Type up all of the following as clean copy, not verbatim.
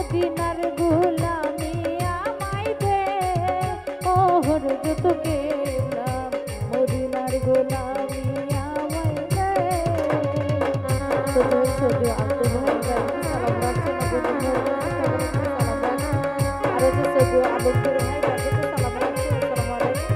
মদিনার গোলামি আমায় দে ওহর যত কেবলা মদিনার গোলামি আমায় দে। শুধু শুধু আব্দুল ভাই সালাম রাখছেন, সালাম রাখছেন, আর যে শুধু আব্দুল ভাই সালাম রাখছেন। আসসালামু আলাইকুম।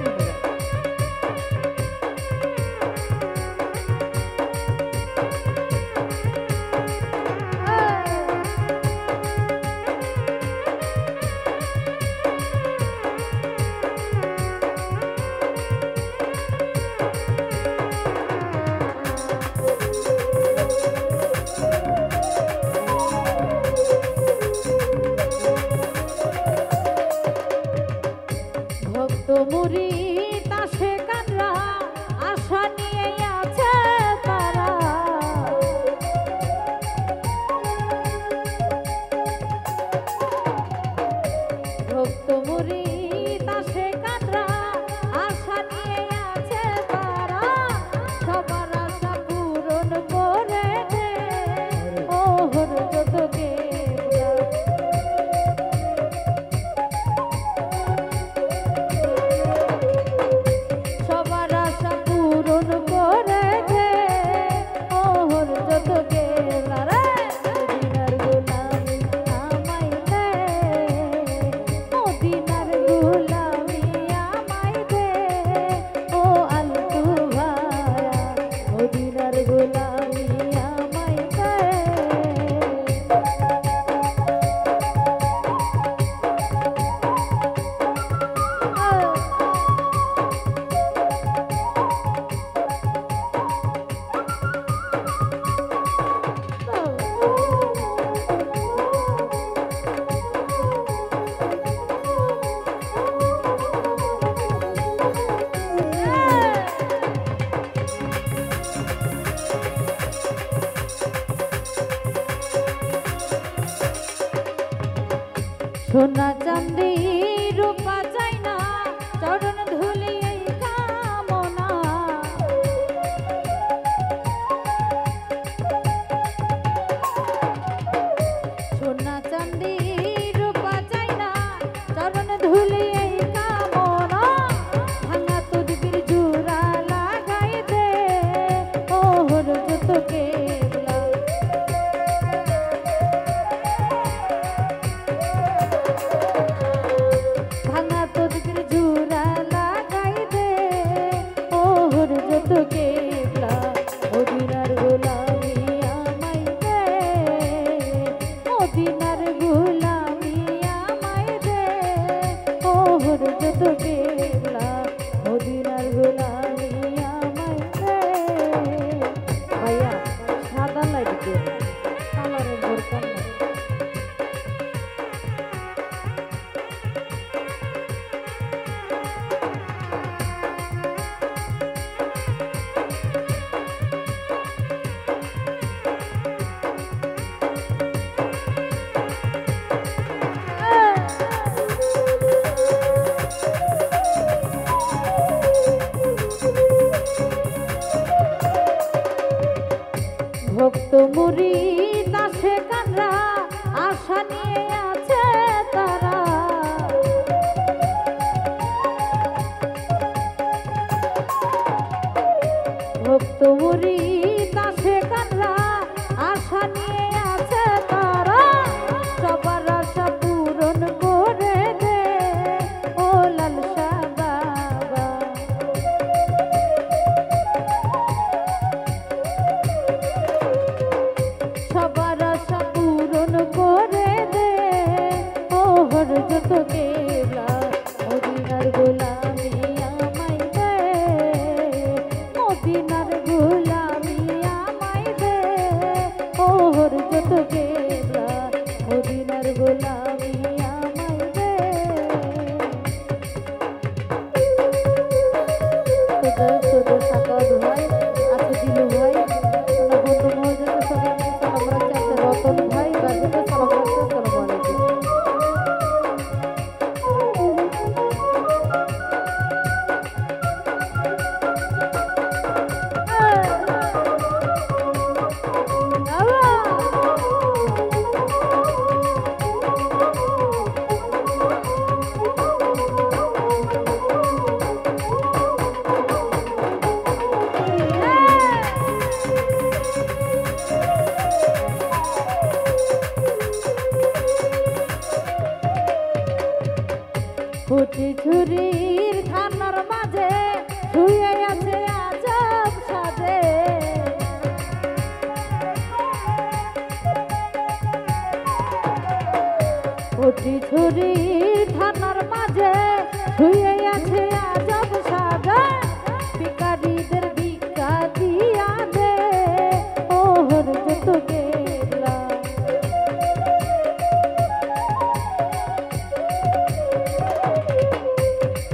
ভক্ত মুরিদ আশিকানরা আশা নিয়ে আছে তারা, ভক্ত মুরিদ আশিকানরা আশা নিয়ে আছে তারা, সবার আশা পূরণ করে দে ওহর যত কেবলা। সবার আশা পূরণ করে দে ওহর যত কেবলা রে। মদিনার গোলামি আমায় দে মদিনার গোলামি আমায় দে ও আলতু ভায়া মদিনার গোলামি আমায় দে। সোনা চাঁদি রূপা চাই না চরণ ধুলি এই কামনা, সোনা চাঁদি রূপা চাই না চরণ ধুলি এই কামনা, ভাঙা তদবির জোড়া লাগাই দে ওহর যত কেবলা। ভাঙা তদবির জোড়া লাগাই দে ওহর যত কেবলা। মদিনার গোলামি আমায় দে মদিনার গোলামি আমায় দে ওহর যত কেবলা। মদিনার গোলামি আমায় দে। ভাইয়া সাদা লাগবে কালারের দরকার নাই। ভক্ত মুরিদ আশিকানরা আশা নিয়ে আছে তারা, ভক্ত মুরিদ আশিকানরা আশা নিয়ে আছে তারা, সবার আশা পূরণ করে দে ও লালসা বাবা। কুচি ছুরির খানার মাঝে শুয়ে আছে আজব সাজে কুচি ছুরির খানার মাঝে শুয়ে আছে আজব সাজে ভিখারিদের ভিক্ষা দিয়া দে ওহর যত গেলা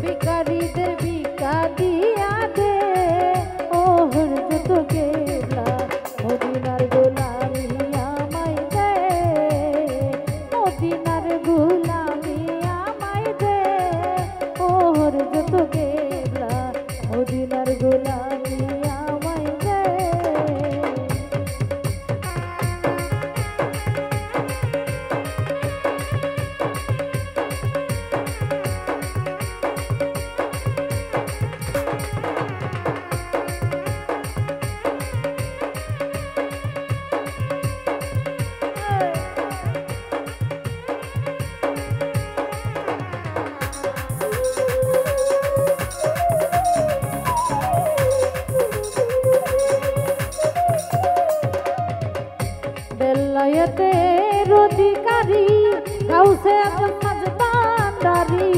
ভিখারিদের ভিক্ষা দিয়া দে ওহর যত গেলা মদিনার গোলামি আমায় দে মদিনার গোলামি আমায় দে ওহর যত গেলা মদিনার গোলামি আমায় দে বেলায়েতের অধিকারী গাউসে আজম ভান্ডারী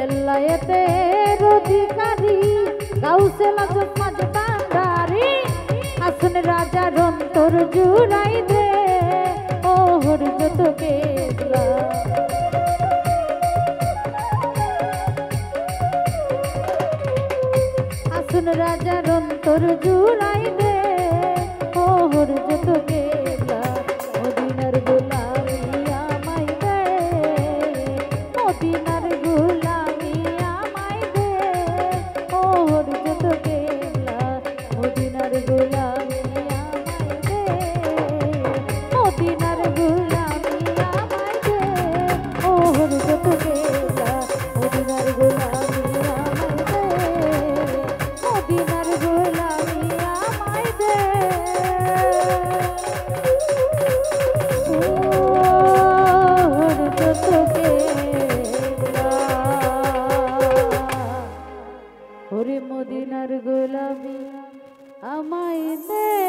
বেলায়েতের অধিকারী গাউসে আজম ভান্ডারী আসন রাজার অন্তর জুড়াই দে ওহর যত কেবলা আসন রাজার অন্তর জুড়াই দে ওহর যত কেবলা মদিনার গোলামি আমায় দে মদিনার গোলামি আমায় দে ওহর যত কেবলা মদিনার গোলামি আমায় দে মদিনার গোলামি আমায় দে ওহর যত কেবলা মদিনার গোলামি আমায় দে মদিনার গোলামি আমায় দে ওহর যত কেবলা ওরে মদিনার গোলামি আমায় দে।